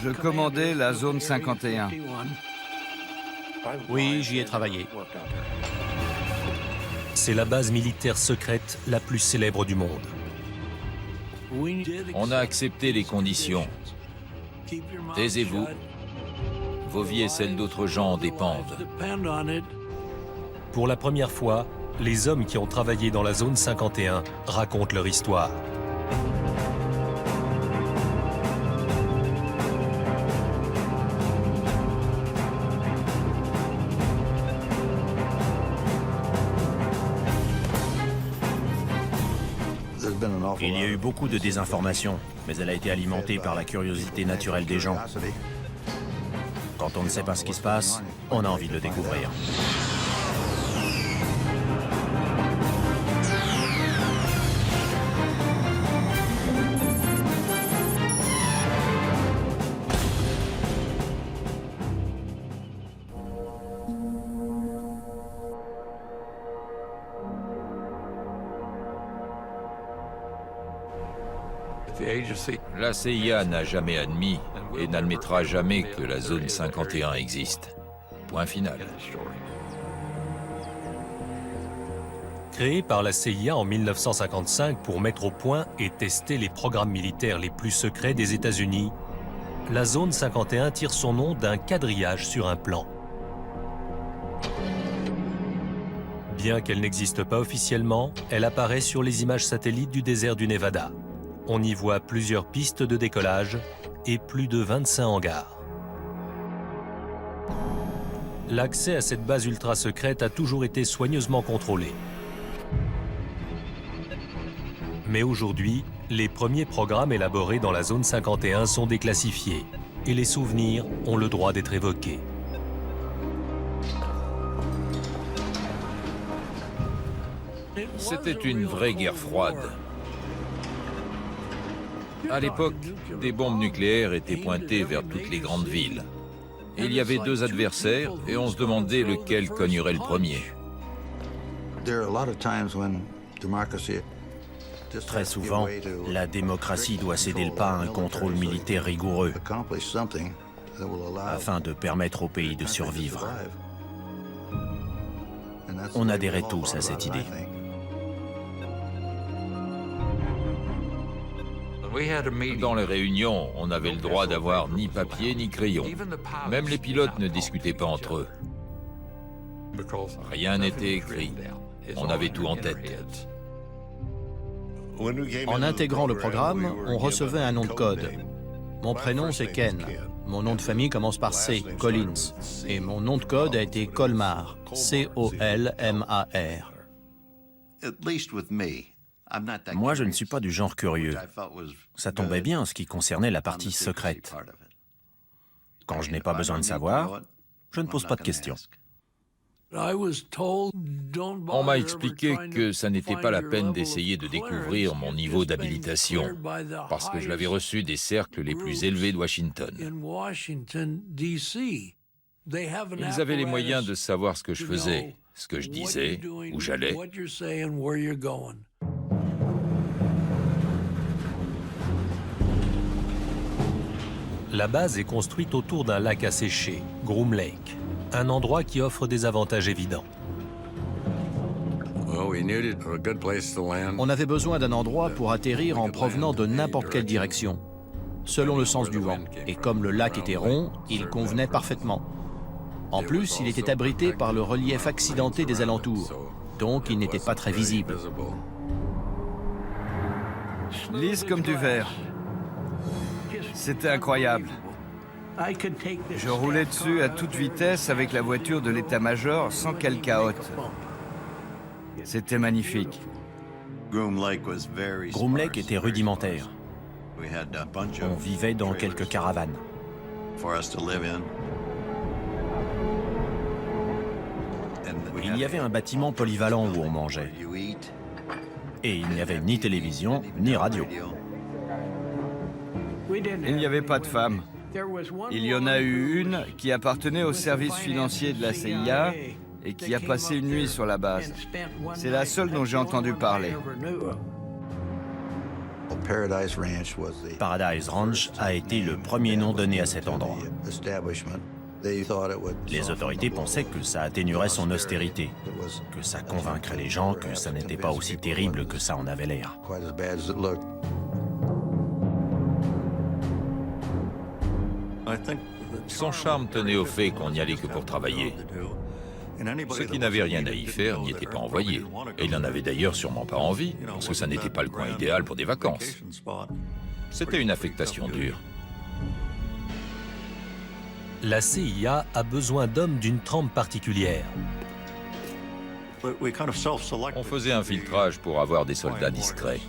Je commandais la zone 51. Oui, j'y ai travaillé. C'est la base militaire secrète la plus célèbre du monde. On a accepté les conditions. Taisez-vous. Vos vies et celles d'autres gens en dépendent. Pour la première fois, les hommes qui ont travaillé dans la zone 51 racontent leur histoire. Il y a eu beaucoup de désinformation, mais elle a été alimentée par la curiosité naturelle des gens. Quand on ne sait pas ce qui se passe, on a envie de le découvrir. La CIA n'a jamais admis et n'admettra jamais que la zone 51 existe. Point final. Créée par la CIA en 1955 pour mettre au point et tester les programmes militaires les plus secrets des États-Unis, la zone 51 tire son nom d'un quadrillage sur un plan. Bien qu'elle n'existe pas officiellement, elle apparaît sur les images satellites du désert du Nevada. On y voit plusieurs pistes de décollage et plus de 25 hangars. L'accès à cette base ultra secrète a toujours été soigneusement contrôlé. Mais aujourd'hui, les premiers programmes élaborés dans la zone 51 sont déclassifiés et les souvenirs ont le droit d'être évoqués. C'était une vraie guerre froide. À l'époque, des bombes nucléaires étaient pointées vers toutes les grandes villes. Et il y avait deux adversaires et on se demandait lequel cognerait le premier. Très souvent, la démocratie doit céder le pas à un contrôle militaire rigoureux afin de permettre au pays de survivre. On adhérait tous à cette idée. Dans les réunions, on n'avait le droit d'avoir ni papier ni crayon. Même les pilotes ne discutaient pas entre eux. Rien n'était écrit. On avait tout en tête. En intégrant le programme, on recevait un nom de code. Mon prénom, c'est Ken. Mon nom de famille commence par C, Collins. Et mon nom de code a été Colmar, C-O-L-M-A-R. Moi, je ne suis pas du genre curieux. Ça tombait bien en ce qui concernait la partie secrète. Quand je n'ai pas besoin de savoir, je ne pose pas de questions. On m'a expliqué que ça n'était pas la peine d'essayer de découvrir mon niveau d'habilitation, parce que je l'avais reçu des cercles les plus élevés de Washington. Ils avaient les moyens de savoir ce que je faisais, ce que je disais, où j'allais. La base est construite autour d'un lac asséché, Groom Lake, un endroit qui offre des avantages évidents. On avait besoin d'un endroit pour atterrir en provenant de n'importe quelle direction, selon le sens du vent. Et comme le lac était rond, il convenait parfaitement. En plus, il était abrité par le relief accidenté des alentours, donc il n'était pas très visible. Lisse comme du verre. C'était incroyable. Je roulais dessus à toute vitesse avec la voiture de l'état-major sans qu'elle cahote. C'était magnifique. Groom Lake était rudimentaire. On vivait dans quelques caravanes. Il y avait un bâtiment polyvalent où on mangeait. Et il n'y avait ni télévision, ni radio. Il n'y avait pas de femmes. Il y en a eu une qui appartenait au service financier de la CIA et qui a passé une nuit sur la base. C'est la seule dont j'ai entendu parler. Paradise Ranch a été le premier nom donné à cet endroit. Les autorités pensaient que ça atténuerait son austérité, que ça convaincrait les gens que ça n'était pas aussi terrible que ça en avait l'air. Son charme tenait au fait qu'on n'y allait que pour travailler. Ceux qui n'avaient rien à y faire n'y étaient pas envoyés. Et il n'en avait d'ailleurs sûrement pas envie, parce que ça n'était pas le coin idéal pour des vacances. C'était une affectation dure. La CIA a besoin d'hommes d'une trempe particulière. On faisait un filtrage pour avoir des soldats discrets.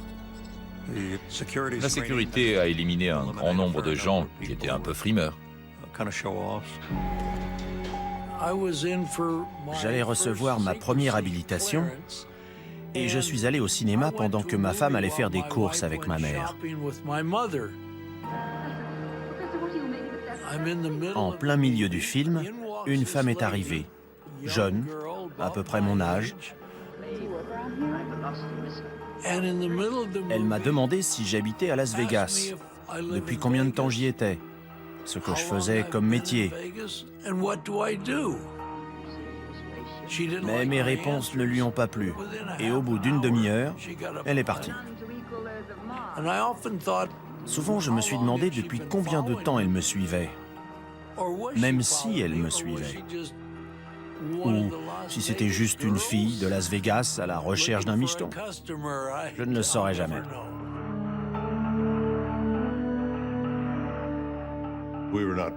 La sécurité a éliminé un grand nombre de gens qui étaient un peu frimeurs. J'allais recevoir ma première habilitation et je suis allé au cinéma pendant que ma femme allait faire des courses avec ma mère. En plein milieu du film, une femme est arrivée, jeune, à peu près mon âge. Elle m'a demandé si j'habitais à Las Vegas, depuis combien de temps j'y étais, ce que je faisais comme métier. Mais mes réponses ne lui ont pas plu, et au bout d'une demi-heure, elle est partie. Souvent, je me suis demandé depuis combien de temps elle me suivait, même si elle me suivait. Ou si c'était juste une fille de Las Vegas à la recherche d'un micheton. Je ne le saurais jamais.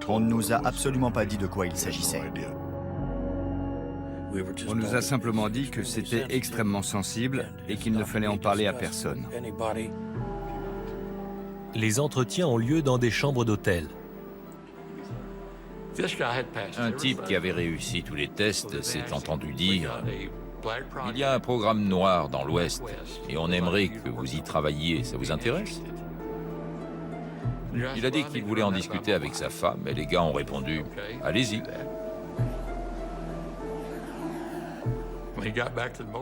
On ne nous a absolument pas dit de quoi il s'agissait. On nous a simplement dit que c'était extrêmement sensible et qu'il ne fallait en parler à personne. Les entretiens ont lieu dans des chambres d'hôtel. Un type qui avait réussi tous les tests s'est entendu dire « Il y a un programme noir dans l'Ouest et on aimerait que vous y travailliez, ça vous intéresse ?» Il a dit qu'il voulait en discuter avec sa femme et les gars ont répondu « Allez-y ».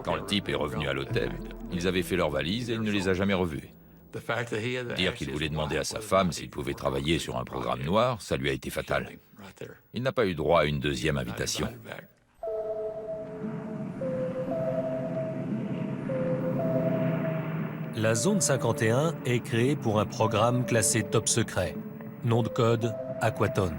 Quand le type est revenu à l'hôtel, ils avaient fait leurs valises et il ne les a jamais revus. Dire qu'il voulait demander à sa femme s'il pouvait travailler sur un programme noir, ça lui a été fatal. Il n'a pas eu droit à une deuxième invitation. La zone 51 est créée pour un programme classé top secret, nom de code Aquaton.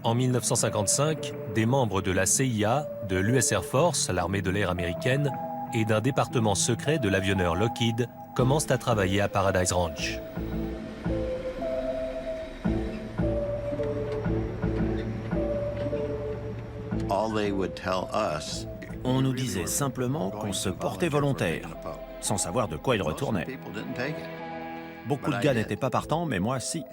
En 1955, des membres de la CIA, de l'US Air Force, l'armée de l'air américaine, et d'un département secret de l'avionneur Lockheed commencent à travailler à Paradise Ranch. On nous disait simplement qu'on se portait volontaire, sans savoir de quoi il retournait. Beaucoup de gars n'étaient pas partants, mais moi, si.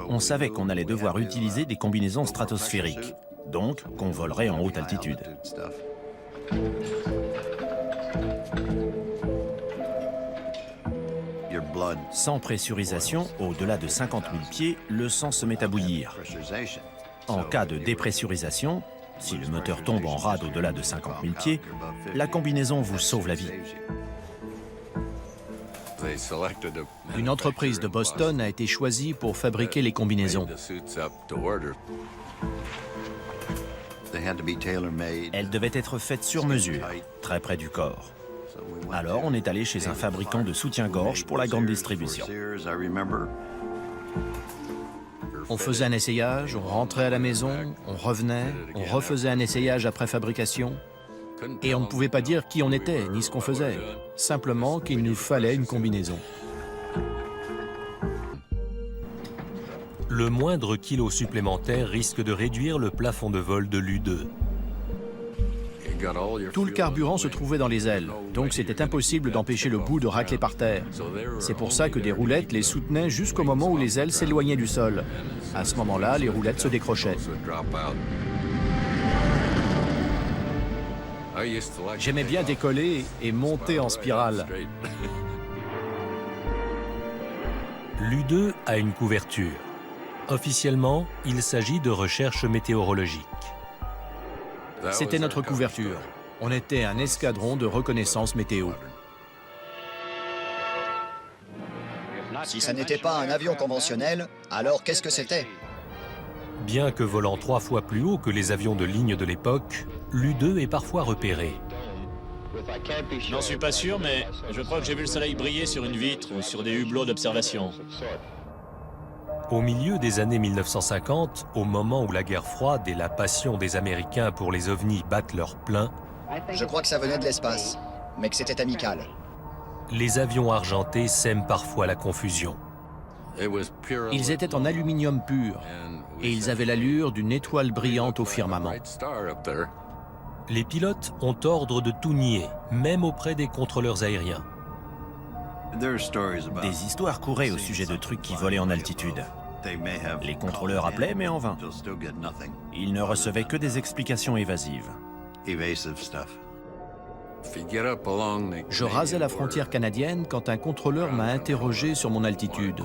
On savait qu'on allait devoir utiliser des combinaisons stratosphériques, donc qu'on volerait en haute altitude. Sans pressurisation, au-delà de 50 000 pieds, le sang se met à bouillir. En cas de dépressurisation, si le moteur tombe en rade au-delà de 50 000 pieds, la combinaison vous sauve la vie. Une entreprise de Boston a été choisie pour fabriquer les combinaisons. Elles devaient être faites sur mesure, très près du corps. Alors on est allé chez un fabricant de soutien-gorge pour la grande distribution. On faisait un essayage, on rentrait à la maison, on revenait, on refaisait un essayage après fabrication. Et on ne pouvait pas dire qui on était, ni ce qu'on faisait. Simplement qu'il nous fallait une combinaison. Le moindre kilo supplémentaire risque de réduire le plafond de vol de l'U-2. Tout le carburant se trouvait dans les ailes, donc c'était impossible d'empêcher le bout de racler par terre. C'est pour ça que des roulettes les soutenaient jusqu'au moment où les ailes s'éloignaient du sol. À ce moment-là, les roulettes se décrochaient. J'aimais bien décoller et monter en spirale. L'U-2 a une couverture. Officiellement, il s'agit de recherche météorologique. C'était notre couverture. On était un escadron de reconnaissance météo. Si ça n'était pas un avion conventionnel, alors qu'est-ce que c'était? Bien que volant 3 fois plus haut que les avions de ligne de l'époque, l'U-2 est parfois repéré. J'en suis pas sûr, mais je crois que j'ai vu le soleil briller sur une vitre ou sur des hublots d'observation. Au milieu des années 1950, au moment où la guerre froide et la passion des Américains pour les ovnis battent leur plein, Je crois que ça venait de l'espace, mais que c'était amical. les avions argentés sèment parfois la confusion. Ils étaient en aluminium pur et ils avaient l'allure d'une étoile brillante au firmament. Les pilotes ont ordre de tout nier, même auprès des contrôleurs aériens. Des histoires couraient au sujet de trucs qui volaient en altitude. Les contrôleurs appelaient, mais en vain. Ils ne recevaient que des explications évasives. Je rasais la frontière canadienne quand un contrôleur m'a interrogé sur mon altitude.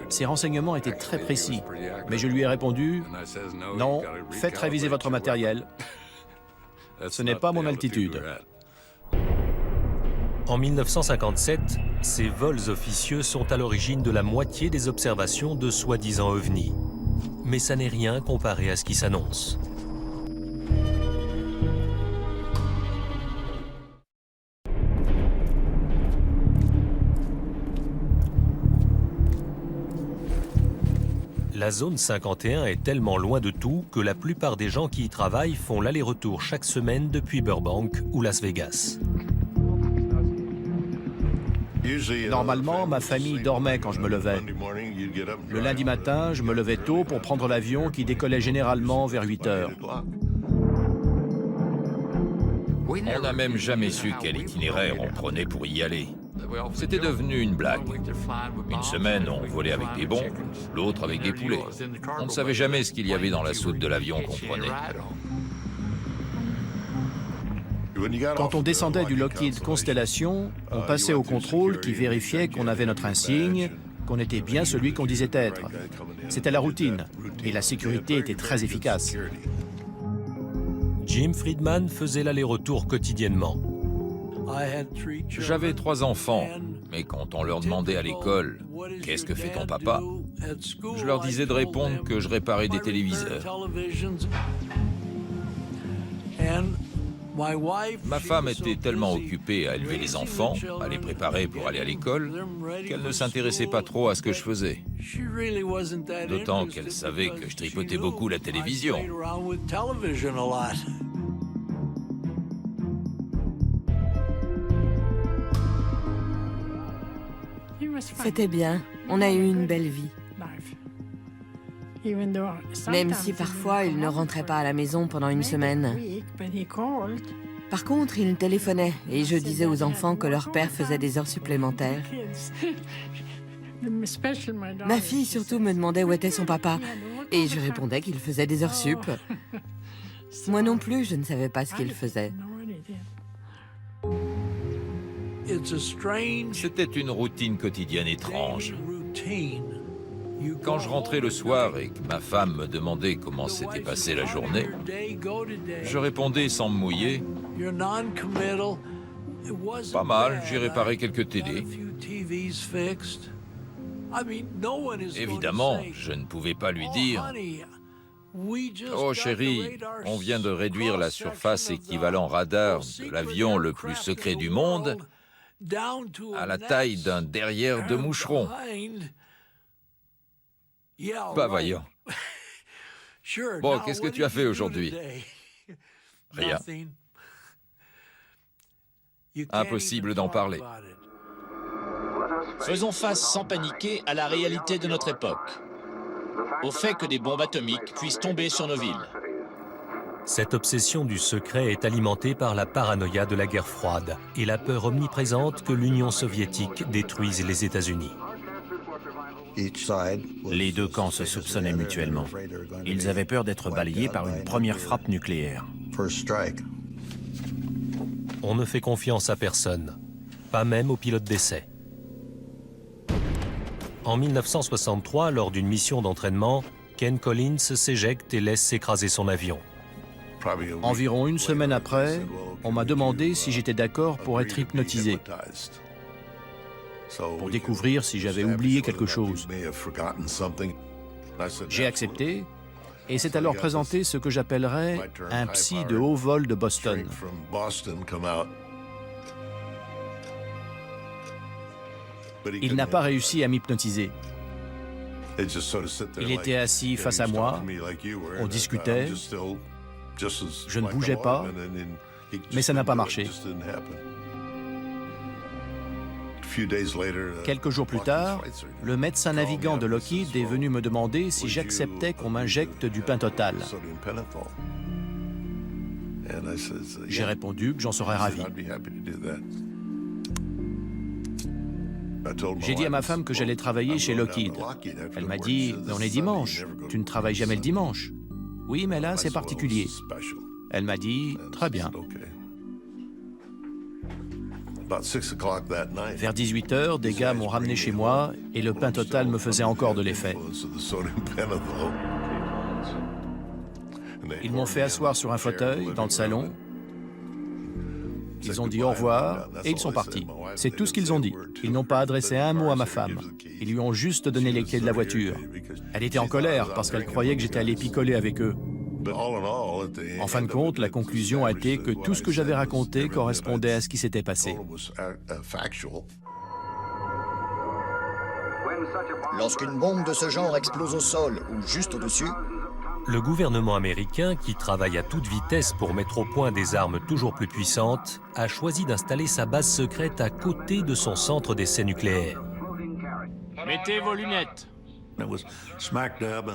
Ses renseignements étaient très précis, mais je lui ai répondu « Non, faites réviser votre matériel. Ce n'est pas mon altitude. » En 1957, ces vols officieux sont à l'origine de la moitié des observations de soi-disant ovnis. Mais ça n'est rien comparé à ce qui s'annonce. La zone 51 est tellement loin de tout que la plupart des gens qui y travaillent font l'aller-retour chaque semaine depuis Burbank ou Las Vegas. Normalement, ma famille dormait quand je me levais. Le lundi matin, je me levais tôt pour prendre l'avion qui décollait généralement vers 8 heures. On n'a même jamais su quel itinéraire on prenait pour y aller. C'était devenu une blague. Une semaine, on volait avec des bons, l'autre avec des poulets. On ne savait jamais ce qu'il y avait dans la soute de l'avion qu'on prenait. Quand on descendait du Lockheed Constellation, on passait au contrôle qui vérifiait qu'on avait notre insigne, qu'on était bien celui qu'on disait être. C'était la routine, et la sécurité était très efficace. Jim Friedman faisait l'aller-retour quotidiennement. J'avais 3 enfants, mais quand on leur demandait à l'école « Qu'est-ce que fait ton papa ?», je leur disais de répondre que je réparais des téléviseurs. Ma femme était tellement occupée à élever les enfants, à les préparer pour aller à l'école, qu'elle ne s'intéressait pas trop à ce que je faisais. D'autant qu'elle savait que je tripotais beaucoup la télévision. C'était bien, on a eu une belle vie. Même si parfois il ne rentrait pas à la maison pendant une semaine. Par contre, il téléphonait et je disais aux enfants que leur père faisait des heures supplémentaires. Ma fille surtout me demandait où était son papa et je répondais qu'il faisait des heures sup. Moi non plus, je ne savais pas ce qu'il faisait. C'était une routine quotidienne étrange. Quand je rentrais le soir et que ma femme me demandait comment s'était passée la journée, je répondais sans me mouiller. Pas mal, j'ai réparé quelques télés. Évidemment, je ne pouvais pas lui dire « Oh chérie, on vient de réduire la surface équivalent radar de l'avion le plus secret du monde à la taille d'un derrière de moucheron. » Bah voyons. Bon, qu'est-ce que tu as fait aujourd'hui? Rien. Impossible d'en parler. Faisons face sans paniquer à la réalité de notre époque, au fait que des bombes atomiques puissent tomber sur nos villes. Cette obsession du secret est alimentée par la paranoïa de la guerre froide et la peur omniprésente que l'Union soviétique détruise les États-Unis. Les deux camps se soupçonnaient mutuellement. Ils avaient peur d'être balayés par une première frappe nucléaire. On ne fait confiance à personne, pas même aux pilotes d'essai. En 1963, lors d'une mission d'entraînement, Ken Collins s'éjecte et laisse s'écraser son avion. Environ une semaine après, on m'a demandé si j'étais d'accord pour être hypnotisé. pour découvrir si j'avais oublié quelque chose. J'ai accepté, et s'est alors présenté ce que j'appellerais un psy de haut vol de Boston. Il n'a pas réussi à m'hypnotiser. Il était assis face à moi, on discutait, je ne bougeais pas, mais ça n'a pas marché. Quelques jours plus tard, le médecin navigant de Lockheed est venu me demander si j'acceptais qu'on m'injecte du pentotal. J'ai répondu que j'en serais ravi. J'ai dit à ma femme que j'allais travailler chez Lockheed. Elle m'a dit « Mais on est dimanche, tu ne travailles jamais le dimanche ». « Oui, mais là, c'est particulier ». Elle m'a dit « Très bien ». Vers 18 h, des gars m'ont ramené chez moi et le pentotal me faisait encore de l'effet. Ils m'ont fait asseoir sur un fauteuil dans le salon. Ils ont dit au revoir et ils sont partis. C'est tout ce qu'ils ont dit. Ils n'ont pas adressé un mot à ma femme. Ils lui ont juste donné les clés de la voiture. Elle était en colère parce qu'elle croyait que j'étais allé picoler avec eux. En fin de compte, la conclusion a été que tout ce que j'avais raconté correspondait à ce qui s'était passé. Lorsqu'une bombe de ce genre explose au sol ou juste au-dessus, le gouvernement américain, qui travaille à toute vitesse pour mettre au point des armes toujours plus puissantes, a choisi d'installer sa base secrète à côté de son centre d'essai nucléaire. Mettez vos lunettes.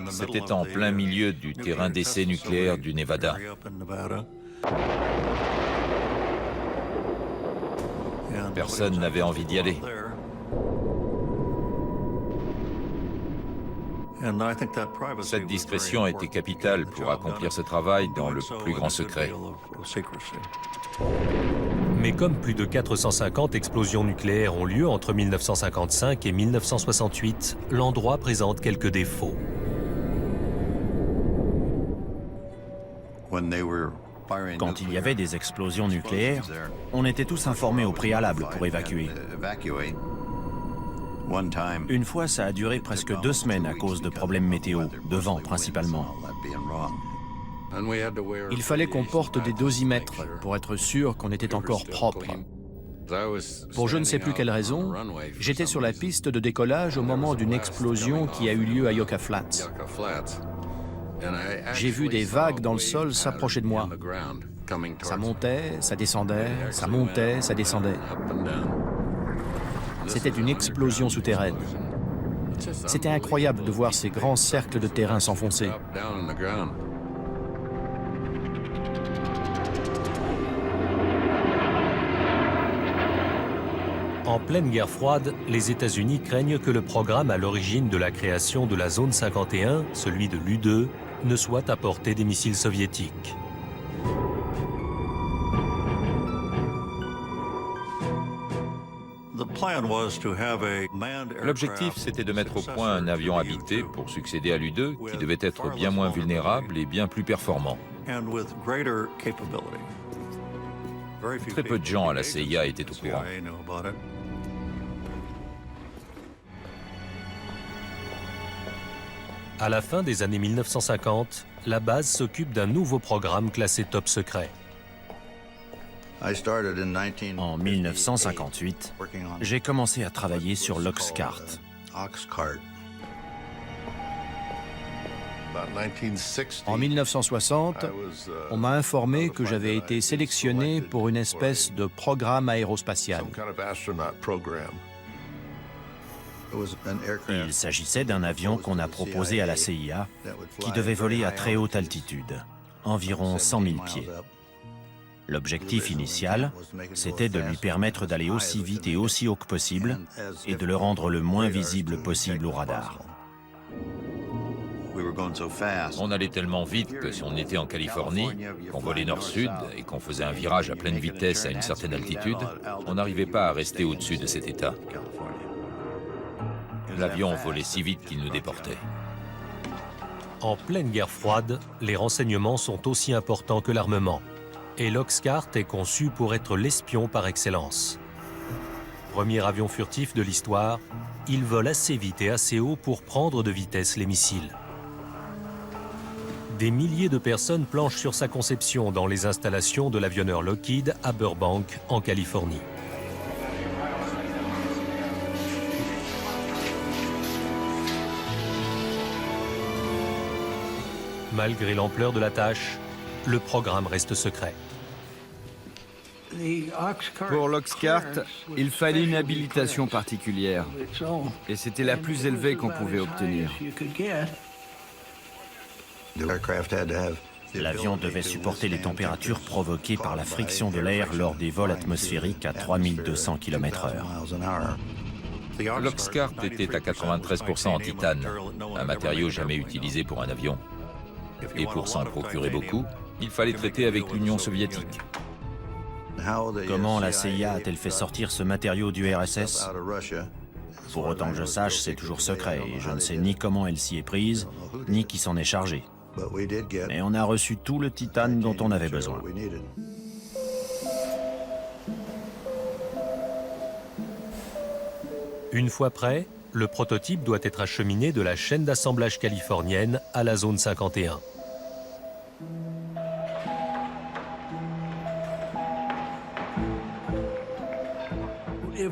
C'était en plein milieu du terrain d'essai nucléaire du Nevada. Personne n'avait envie d'y aller. Cette discrétion était capitale pour accomplir ce travail dans le plus grand secret. Mais comme plus de 450 explosions nucléaires ont lieu entre 1955 et 1968, l'endroit présente quelques défauts. Quand il y avait des explosions nucléaires, on était tous informés au préalable pour évacuer. Une fois, ça a duré presque 2 semaines à cause de problèmes météo, de vent principalement. Il fallait qu'on porte des dosimètres pour être sûr qu'on était encore propre. Pour je ne sais plus quelle raison, j'étais sur la piste de décollage au moment d'une explosion qui a eu lieu à Yucca Flats. J'ai vu des vagues dans le sol s'approcher de moi. Ça montait, ça descendait, ça montait, ça descendait. C'était une explosion souterraine. C'était incroyable de voir ces grands cercles de terrain s'enfoncer. En pleine guerre froide, les États-Unis craignent que le programme à l'origine de la création de la zone 51, celui de l'U-2, ne soit à portée des missiles soviétiques. L'objectif, c'était de mettre au point un avion habité pour succéder à l'U-2, qui devait être bien moins vulnérable et bien plus performant. Très peu de gens à la CIA étaient au courant. À la fin des années 1950, la base s'occupe d'un nouveau programme classé top secret. En 1958, j'ai commencé à travailler sur l'Oxcart. En 1960, on m'a informé que j'avais été sélectionné pour une espèce de programme aérospatial. Il s'agissait d'un avion qu'on a proposé à la CIA, qui devait voler à très haute altitude, environ 100 000 pieds. L'objectif initial, c'était de lui permettre d'aller aussi vite et aussi haut que possible et de le rendre le moins visible possible au radar. On allait tellement vite que si on était en Californie, qu'on volait nord-sud et qu'on faisait un virage à pleine vitesse à une certaine altitude, on n'arrivait pas à rester au-dessus de cet état. L'avion volait si vite qu'il nous déportait. En pleine guerre froide, les renseignements sont aussi importants que l'armement. Et l'Oxcart est conçu pour être l'espion par excellence. Premier avion furtif de l'histoire, il vole assez vite et assez haut pour prendre de vitesse les missiles. Des milliers de personnes planchent sur sa conception dans les installations de l'avionneur Lockheed à Burbank, en Californie. Malgré l'ampleur de la tâche, le programme reste secret. Pour l'Oxcart, il fallait une habilitation particulière. Et c'était la plus élevée qu'on pouvait obtenir. L'avion devait supporter les températures provoquées par la friction de l'air lors des vols atmosphériques à 3200 km/h. L'Oxcart était à 93% en titane, un matériau jamais utilisé pour un avion. Et pour s'en procurer beaucoup, il fallait traiter avec l'Union soviétique. Comment la CIA a-t-elle fait sortir ce matériau du RSS? Pour autant que je sache, c'est toujours secret et je ne sais ni comment elle s'y est prise, ni qui s'en est chargé. Mais on a reçu tout le titane dont on avait besoin. Une fois prêt, le prototype doit être acheminé de la chaîne d'assemblage californienne à la zone 51.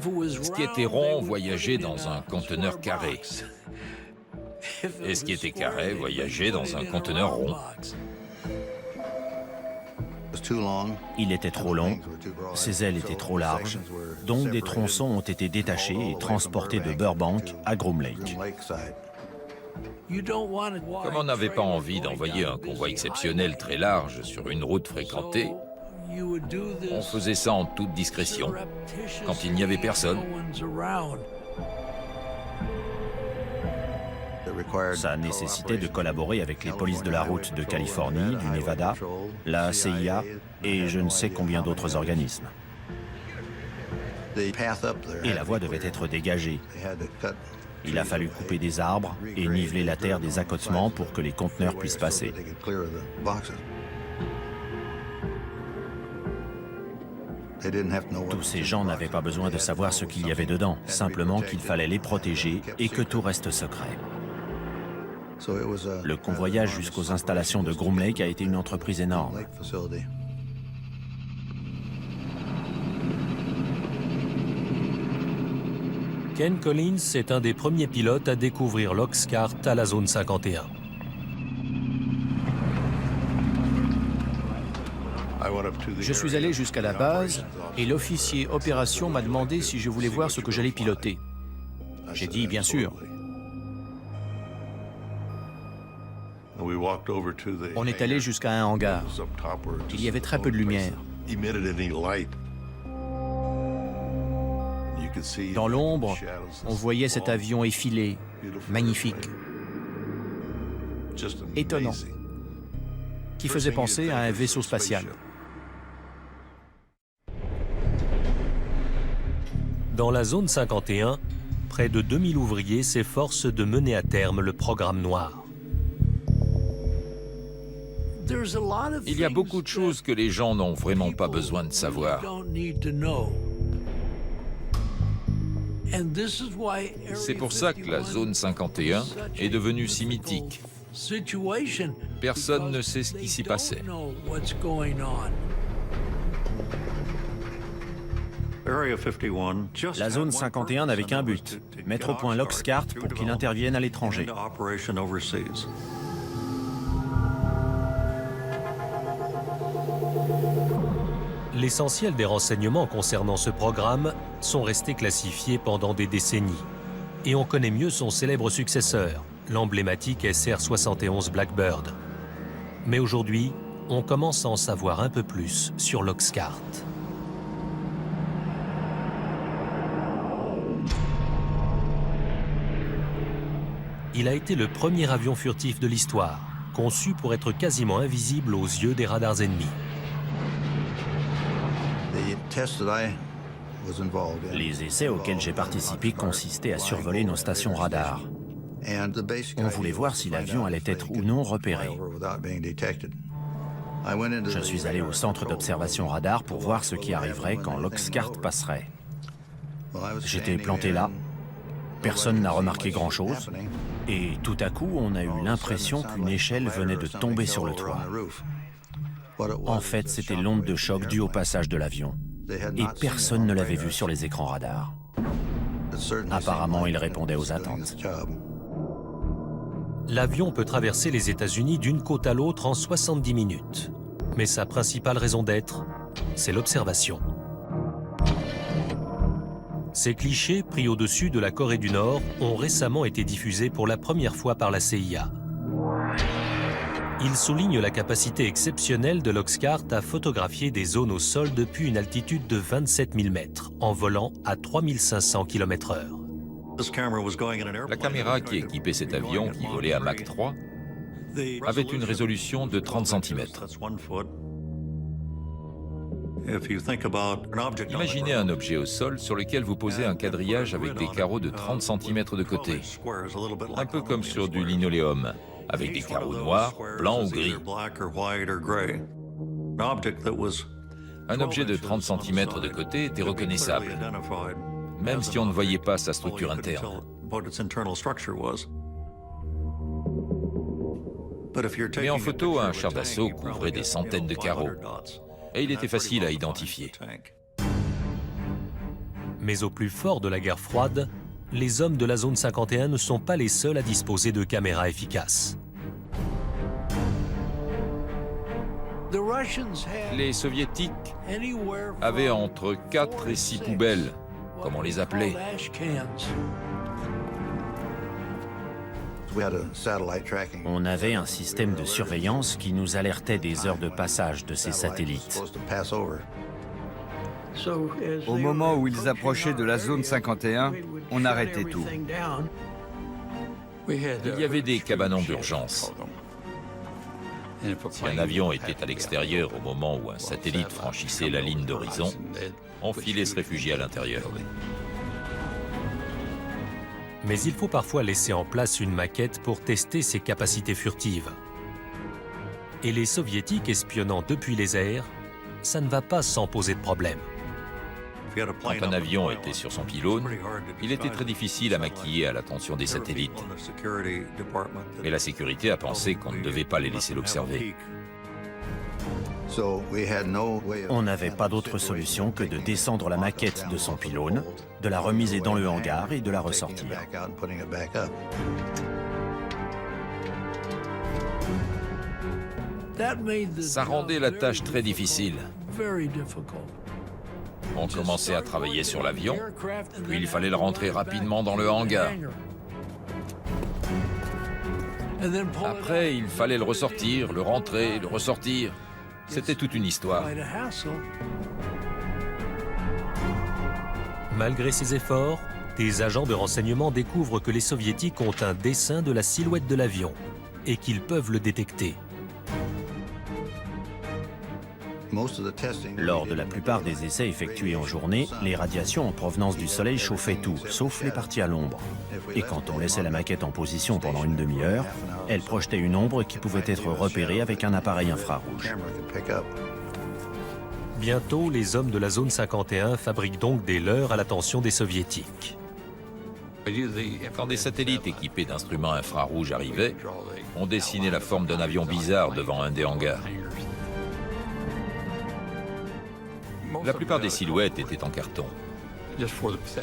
Ce qui était rond voyageait dans un conteneur carré. Et ce qui était carré voyageait dans un conteneur rond. Il était trop long, ses ailes étaient trop larges, donc des tronçons ont été détachés et transportés de Burbank à Groom Lake. Comme on n'avait pas envie d'envoyer un convoi exceptionnel très large sur une route fréquentée, on faisait ça en toute discrétion, quand il n'y avait personne. Ça nécessitait de collaborer avec les polices de la route de Californie, du Nevada, la CIA et je ne sais combien d'autres organismes. Et la voie devait être dégagée. Il a fallu couper des arbres et niveler la terre des accotements pour que les conteneurs puissent passer. Tous ces gens n'avaient pas besoin de savoir ce qu'il y avait dedans, simplement qu'il fallait les protéger et que tout reste secret. Le convoyage jusqu'aux installations de Groom Lake a été une entreprise énorme. Ken Collins est un des premiers pilotes à découvrir l'Oxcart à la zone 51. Je suis allé jusqu'à la base et l'officier opération m'a demandé si je voulais voir ce que j'allais piloter. J'ai dit bien sûr. On est allé jusqu'à un hangar. Il y avait très peu de lumière. Dans l'ombre, on voyait cet avion effilé, magnifique, étonnant, qui faisait penser à un vaisseau spatial. Dans la zone 51, près de 2000 ouvriers s'efforcent de mener à terme le programme noir. Il y a beaucoup de choses que les gens n'ont vraiment pas besoin de savoir. C'est pour ça que la zone 51 est devenue si mythique. Personne ne sait ce qui s'y passait. La zone 51 n'avait qu'un but, mettre au point l'Oxcart pour qu'il intervienne à l'étranger. L'essentiel des renseignements concernant ce programme sont restés classifiés pendant des décennies. Et on connaît mieux son célèbre successeur, l'emblématique SR-71 Blackbird. Mais aujourd'hui, on commence à en savoir un peu plus sur l'Oxcart. Il a été le premier avion furtif de l'histoire, conçu pour être quasiment invisible aux yeux des radars ennemis. Les essais auxquels j'ai participé consistaient à survoler nos stations radars. On voulait voir si l'avion allait être ou non repéré. Je suis allé au centre d'observation radar pour voir ce qui arriverait quand l'Oxcart passerait. J'étais planté là. Personne n'a remarqué grand-chose. Et tout à coup, on a eu l'impression qu'une échelle venait de tomber sur le toit. En fait, c'était l'onde de choc due au passage de l'avion. Et personne ne l'avait vu sur les écrans radars. Apparemment, il répondait aux attentes. L'avion peut traverser les États-Unis d'une côte à l'autre en 70 minutes. Mais sa principale raison d'être, c'est l'observation. Ces clichés, pris au-dessus de la Corée du Nord, ont récemment été diffusés pour la première fois par la CIA. Ils soulignent la capacité exceptionnelle de l'Oxcart à photographier des zones au sol depuis une altitude de 27 000 mètres, en volant à 3500 km/h. La caméra qui équipait cet avion, qui volait à Mach 3, avait une résolution de 30 cm. Imaginez un objet au sol sur lequel vous posez un quadrillage avec des carreaux de 30 cm de côté, un peu comme sur du linoléum, avec des carreaux noirs, blancs ou gris. Un objet de 30 cm de côté était reconnaissable, même si on ne voyait pas sa structure interne. Mais en photo, un char d'assaut couvrait des centaines de carreaux, et il était facile à identifier. Mais au plus fort de la guerre froide, les hommes de la zone 51 ne sont pas les seuls à disposer de caméras efficaces. Les soviétiques avaient entre 4 et 6 poubelles, comme on les appelait. On avait un système de surveillance qui nous alertait des heures de passage de ces satellites. Au moment où ils approchaient de la zone 51, on arrêtait tout. Il y avait des cabanons d'urgence. Si un avion était à l'extérieur au moment où un satellite franchissait la ligne d'horizon, on filait se réfugier à l'intérieur. Mais il faut parfois laisser en place une maquette pour tester ses capacités furtives. Et les soviétiques espionnant depuis les airs, ça ne va pas sans poser de problème. Quand un avion était sur son pylône, il était très difficile à maquiller à l'attention des satellites. Mais la sécurité a pensé qu'on ne devait pas les laisser l'observer. On n'avait pas d'autre solution que de descendre la maquette de son pylône, de la remiser dans le hangar et de la ressortir. Ça rendait la tâche très difficile. On commençait à travailler sur l'avion, puis il fallait le rentrer rapidement dans le hangar. Après, il fallait le ressortir, le rentrer, le ressortir. C'était toute une histoire. Malgré ces efforts, des agents de renseignement découvrent que les soviétiques ont un dessin de la silhouette de l'avion et qu'ils peuvent le détecter. Lors de la plupart des essais effectués en journée, les radiations en provenance du Soleil chauffaient tout, sauf les parties à l'ombre. Et quand on laissait la maquette en position pendant une demi-heure, elle projetait une ombre qui pouvait être repérée avec un appareil infrarouge. Bientôt, les hommes de la zone 51 fabriquent donc des leurres à l'attention des soviétiques. Quand des satellites équipés d'instruments infrarouges arrivaient, on dessinait la forme d'un avion bizarre devant un des hangars. La plupart des silhouettes étaient en carton.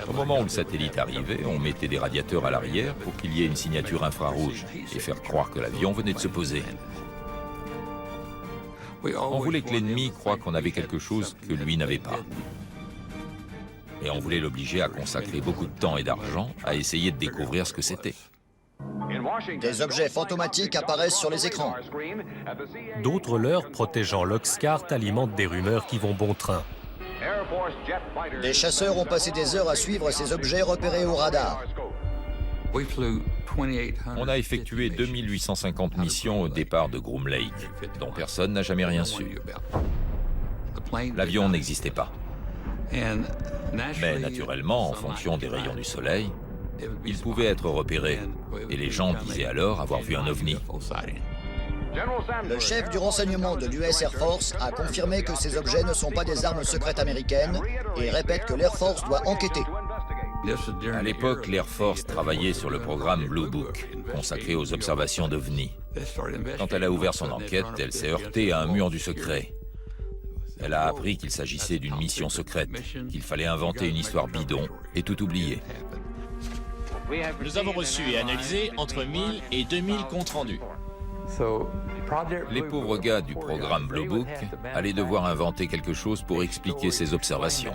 Au moment où le satellite arrivait, on mettait des radiateurs à l'arrière pour qu'il y ait une signature infrarouge et faire croire que l'avion venait de se poser. On voulait que l'ennemi croie qu'on avait quelque chose que lui n'avait pas. Et on voulait l'obliger à consacrer beaucoup de temps et d'argent à essayer de découvrir ce que c'était. Des objets fantomatiques apparaissent sur les écrans. D'autres leurres protégeant l'Oxcart alimentent des rumeurs qui vont bon train. Les chasseurs ont passé des heures à suivre ces objets repérés au radar. On a effectué 2850 missions au départ de Groom Lake, dont personne n'a jamais rien su. L'avion n'existait pas. Mais naturellement, en fonction des rayons du soleil, il pouvait être repéré, et les gens disaient alors avoir vu un ovni. Le chef du renseignement de l'US Air Force a confirmé que ces objets ne sont pas des armes secrètes américaines et répète que l'Air Force doit enquêter. À l'époque, l'Air Force travaillait sur le programme Blue Book, consacré aux observations d'OVNI. Quand elle a ouvert son enquête, elle s'est heurtée à un mur du secret. Elle a appris qu'il s'agissait d'une mission secrète, qu'il fallait inventer une histoire bidon et tout oublier. Nous avons reçu et analysé entre 1000 et 2000 comptes rendus. Les pauvres gars du programme Blue Book allaient devoir inventer quelque chose pour expliquer ces observations.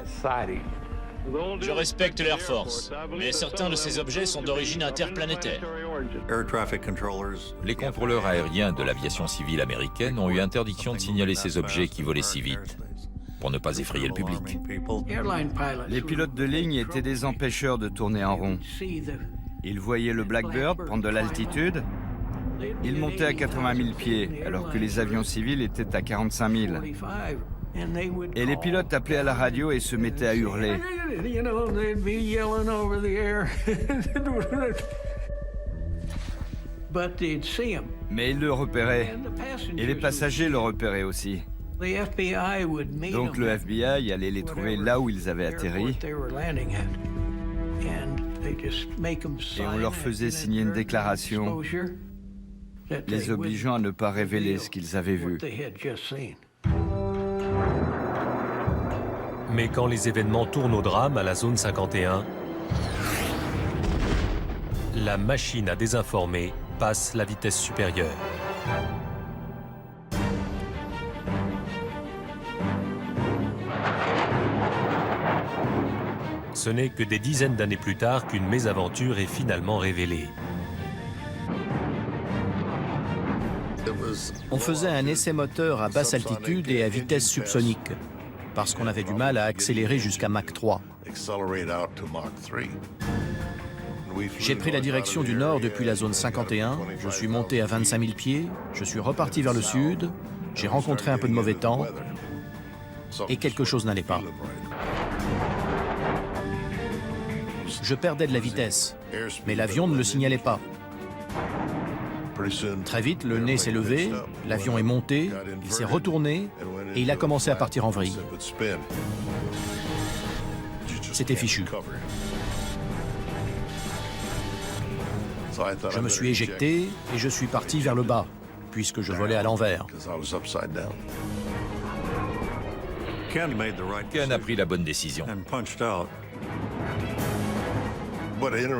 Je respecte l'Air Force, mais certains de ces objets sont d'origine interplanétaire. Les contrôleurs aériens de l'aviation civile américaine ont eu interdiction de signaler ces objets qui volaient si vite, pour ne pas effrayer le public. Les pilotes de ligne étaient des empêcheurs de tourner en rond. Ils voyaient le Blackbird prendre de l'altitude. Ils montaient à 80 000 pieds, alors que les avions civils étaient à 45 000. Et les pilotes appelaient à la radio et se mettaient à hurler. Mais ils le repéraient. Et les passagers le repéraient aussi. Donc le FBI allait les trouver là où ils avaient atterri. Et on leur faisait signer une déclaration les obligeant à ne pas révéler ce qu'ils avaient vu. Mais quand les événements tournent au drame à la zone 51, la machine à désinformer passe la vitesse supérieure. Ce n'est que des dizaines d'années plus tard qu'une mésaventure est finalement révélée. On faisait un essai moteur à basse altitude et à vitesse subsonique, parce qu'on avait du mal à accélérer jusqu'à Mach 3. J'ai pris la direction du nord depuis la zone 51, je suis monté à 25 000 pieds, je suis reparti vers le sud, j'ai rencontré un peu de mauvais temps, et quelque chose n'allait pas. Je perdais de la vitesse, mais l'avion ne le signalait pas. Très vite, le nez s'est levé, l'avion est monté, il s'est retourné et il a commencé à partir en vrille. C'était fichu. Je me suis éjecté et je suis parti vers le bas, puisque je volais à l'envers. Ken a pris la bonne décision.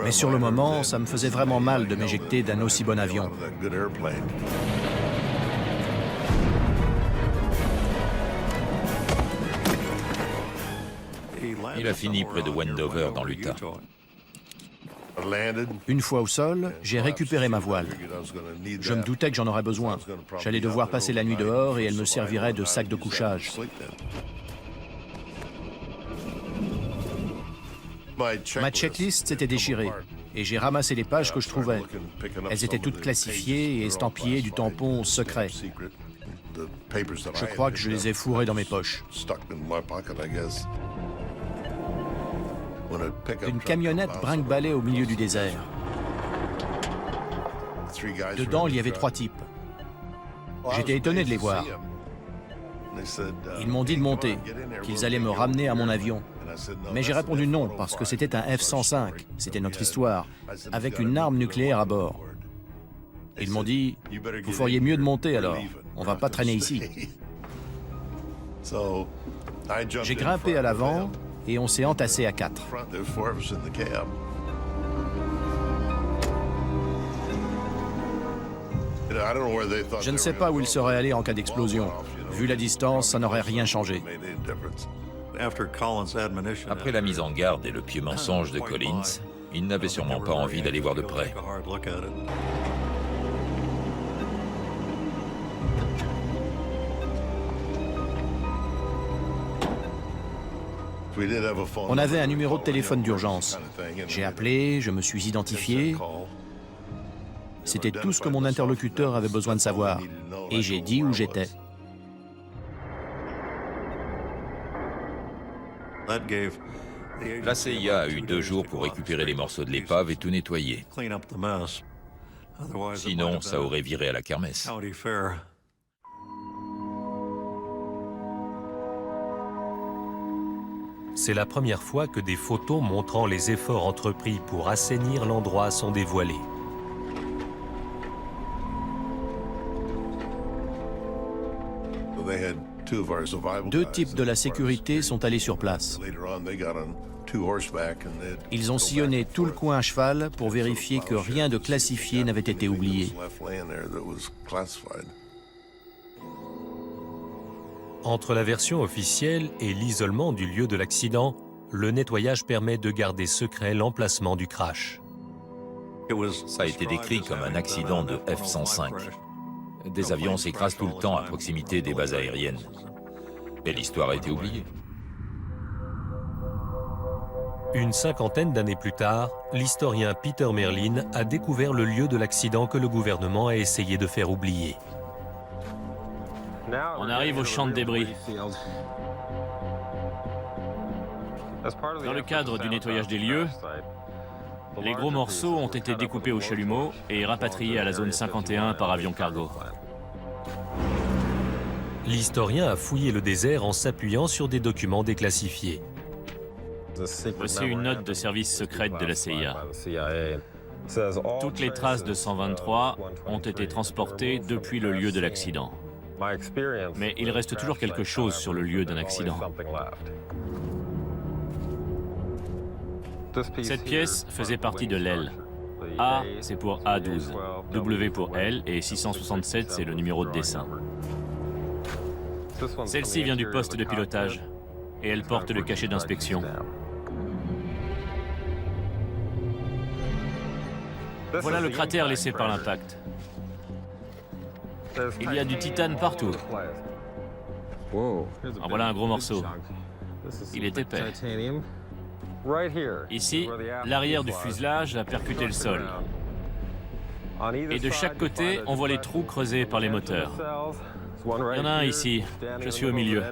Mais sur le moment, ça me faisait vraiment mal de m'éjecter d'un aussi bon avion. Il a fini près de Wendover, dans l'Utah. Une fois au sol, j'ai récupéré ma voile. Je me doutais que j'en aurais besoin. J'allais devoir passer la nuit dehors et elle me servirait de sac de couchage. Ma checklist s'était déchirée et j'ai ramassé les pages que je trouvais. Elles étaient toutes classifiées et estampillées du tampon secret. Je crois que je les ai fourrées dans mes poches. Une camionnette brinque-ballait au milieu du désert. Dedans, il y avait 3 types. J'étais étonné de les voir. Ils m'ont dit de monter, qu'ils allaient me ramener à mon avion. Mais j'ai répondu non, parce que c'était un F-105, c'était notre histoire, avec une arme nucléaire à bord. Ils m'ont dit, vous feriez mieux de monter alors, on va pas traîner ici. J'ai grimpé à l'avant et on s'est entassé à 4. Je ne sais pas où il serait allé en cas d'explosion. Vu la distance, ça n'aurait rien changé. Après la mise en garde et le pieux mensonge de Collins, il n'avait sûrement pas envie d'aller voir de près. On avait un numéro de téléphone d'urgence. J'ai appelé, je me suis identifié. C'était tout ce que mon interlocuteur avait besoin de savoir. Et j'ai dit où j'étais. La CIA a eu 2 jours pour récupérer les morceaux de l'épave et tout nettoyer. Sinon, ça aurait viré à la kermesse. c'est la première fois que des photos montrant les efforts entrepris pour assainir l'endroit sont dévoilées. Deux types de la sécurité sont allés sur place. Ils ont sillonné tout le coin à cheval pour vérifier que rien de classifié n'avait été oublié. Entre la version officielle et l'isolement du lieu de l'accident, le nettoyage permet de garder secret l'emplacement du crash. Ça a été décrit comme un accident de F-105. Des avions s'écrasent tout le temps à proximité des bases aériennes. Et l'histoire a été oubliée. Une cinquantaine d'années plus tard, l'historien Peter Merlin a découvert le lieu de l'accident que le gouvernement a essayé de faire oublier. On arrive au champ de débris. Dans le cadre du nettoyage des lieux, les gros morceaux ont été découpés au chalumeau et rapatriés à la zone 51 par avion cargo. L'historien a fouillé le désert en s'appuyant sur des documents déclassifiés. Voici une note de service secrète de la CIA. Toutes les traces de 123 ont été transportées depuis le lieu de l'accident. Mais il reste toujours quelque chose sur le lieu d'un accident. Cette pièce faisait partie de l'aile. A, c'est pour A12, W pour L et 667, c'est le numéro de dessin. Celle-ci vient du poste de pilotage et elle porte le cachet d'inspection. Voilà le cratère laissé par l'impact. Il y a du titane partout. En voilà un gros morceau. Il est épais. Ici, l'arrière du fuselage a percuté le sol. Et de chaque côté, on voit les trous creusés par les moteurs. Il y en a un ici. Je suis au milieu.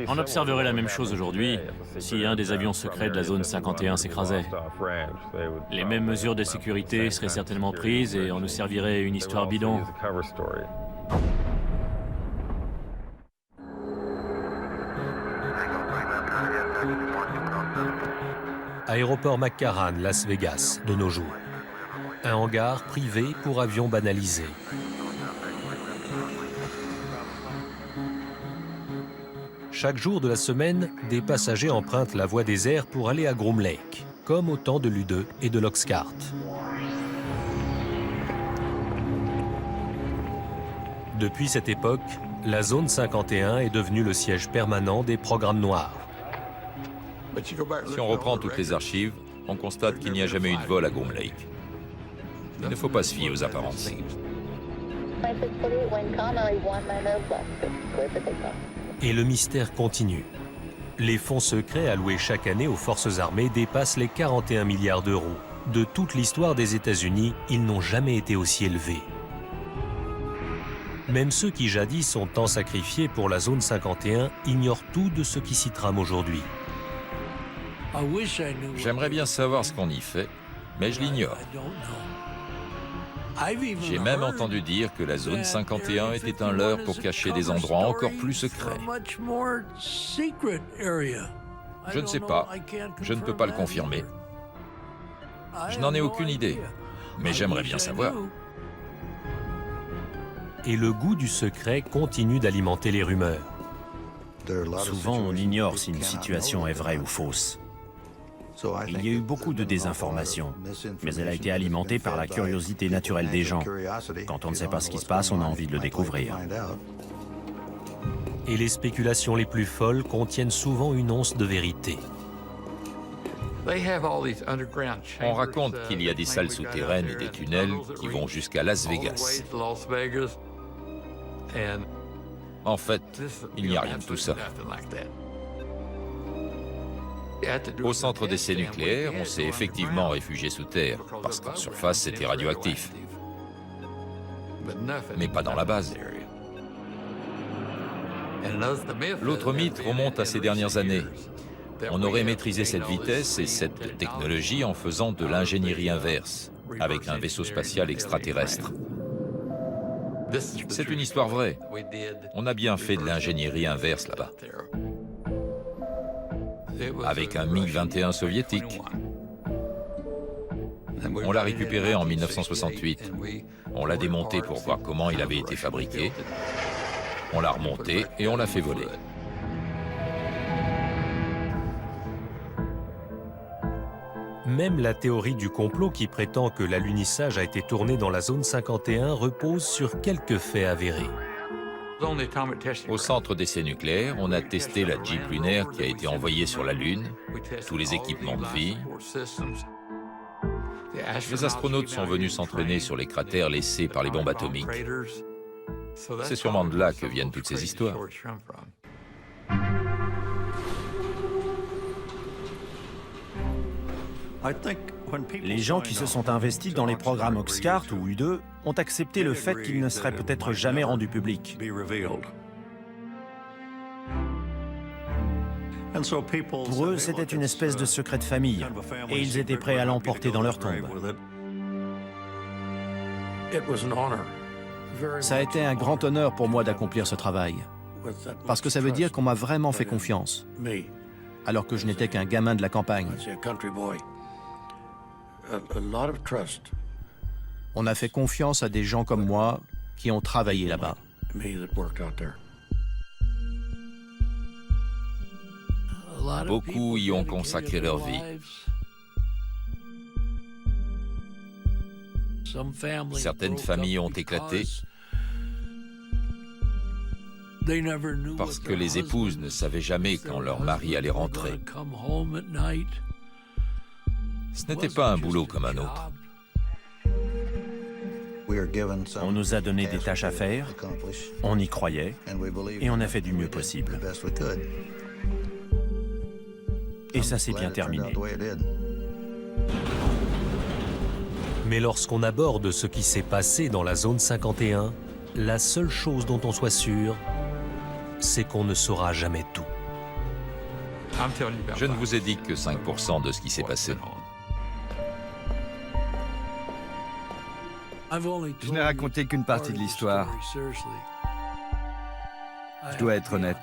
On observerait la même chose aujourd'hui si un des avions secrets de la zone 51 s'écrasait. Les mêmes mesures de sécurité seraient certainement prises et on nous servirait une histoire bidon. Aéroport McCarran, Las Vegas, de nos jours. Un hangar privé pour avions banalisés. Chaque jour de la semaine, des passagers empruntent la voie des airs pour aller à Groom Lake, comme au temps de l'U-2 et de l'Oxcart. Depuis cette époque, la zone 51 est devenue le siège permanent des programmes noirs. Si on reprend toutes les archives, on constate qu'il n'y a jamais eu de vol à Groom Lake. Il ne faut pas se fier aux apparences. Et le mystère continue. Les fonds secrets alloués chaque année aux forces armées dépassent les 41 milliards d'euros. De toute l'histoire des États-Unis, ils n'ont jamais été aussi élevés. Même ceux qui jadis ont tant sacrifié pour la zone 51 ignorent tout de ce qui s'y trame aujourd'hui. J'aimerais bien savoir ce qu'on y fait, mais je l'ignore. J'ai même entendu dire que la zone 51 était un leurre pour cacher des endroits encore plus secrets. Je ne sais pas, je ne peux pas le confirmer. Je n'en ai aucune idée, mais j'aimerais bien savoir. Et le goût du secret continue d'alimenter les rumeurs. Souvent, on ignore si une situation est vraie ou fausse. Il y a eu beaucoup de désinformation, mais elle a été alimentée par la curiosité naturelle des gens. Quand on ne sait pas ce qui se passe, on a envie de le découvrir. Et les spéculations les plus folles contiennent souvent une once de vérité. On raconte qu'il y a des salles souterraines et des tunnels qui vont jusqu'à Las Vegas. En fait, il n'y a rien de tout ça. Au centre d'essais nucléaires, on s'est effectivement réfugié sous terre, parce qu'en surface, c'était radioactif. Mais pas dans la base. L'autre mythe remonte à ces dernières années. On aurait maîtrisé cette vitesse et cette technologie en faisant de l'ingénierie inverse, avec un vaisseau spatial extraterrestre. C'est une histoire vraie. On a bien fait de l'ingénierie inverse là-bas. Avec un MiG-21 soviétique. On l'a récupéré en 1968. On l'a démonté pour voir comment il avait été fabriqué. On l'a remonté et on l'a fait voler. Même la théorie du complot qui prétend que l'alunissage a été tourné dans la zone 51 repose sur quelques faits avérés. Au centre d'essais nucléaires, on a testé la Jeep lunaire qui a été envoyée sur la Lune, tous les équipements de vie. Les astronautes sont venus s'entraîner sur les cratères laissés par les bombes atomiques. C'est sûrement de là que viennent toutes ces histoires. Les gens qui se sont investis dans les programmes Oxcart ou U-2 ont accepté le fait qu'ils ne seraient peut-être jamais rendus publics. Pour eux, c'était une espèce de secret de famille, et ils étaient prêts à l'emporter dans leur tombe. Ça a été un grand honneur pour moi d'accomplir ce travail, parce que ça veut dire qu'on m'a vraiment fait confiance, alors que je n'étais qu'un gamin de la campagne. On a fait confiance à des gens comme moi qui ont travaillé là-bas. Beaucoup y ont consacré leur vie. Certaines familles ont éclaté parce que les épouses ne savaient jamais quand leur mari allait rentrer. Ce n'était pas un boulot comme un autre. On nous a donné des tâches à faire, on y croyait, et on a fait du mieux possible. Et ça s'est bien terminé. Mais lorsqu'on aborde ce qui s'est passé dans la zone 51, la seule chose dont on soit sûr, c'est qu'on ne saura jamais tout. Je ne vous ai dit que 5% de ce qui s'est passé. Je n'ai raconté qu'une partie de l'histoire. Je dois être honnête.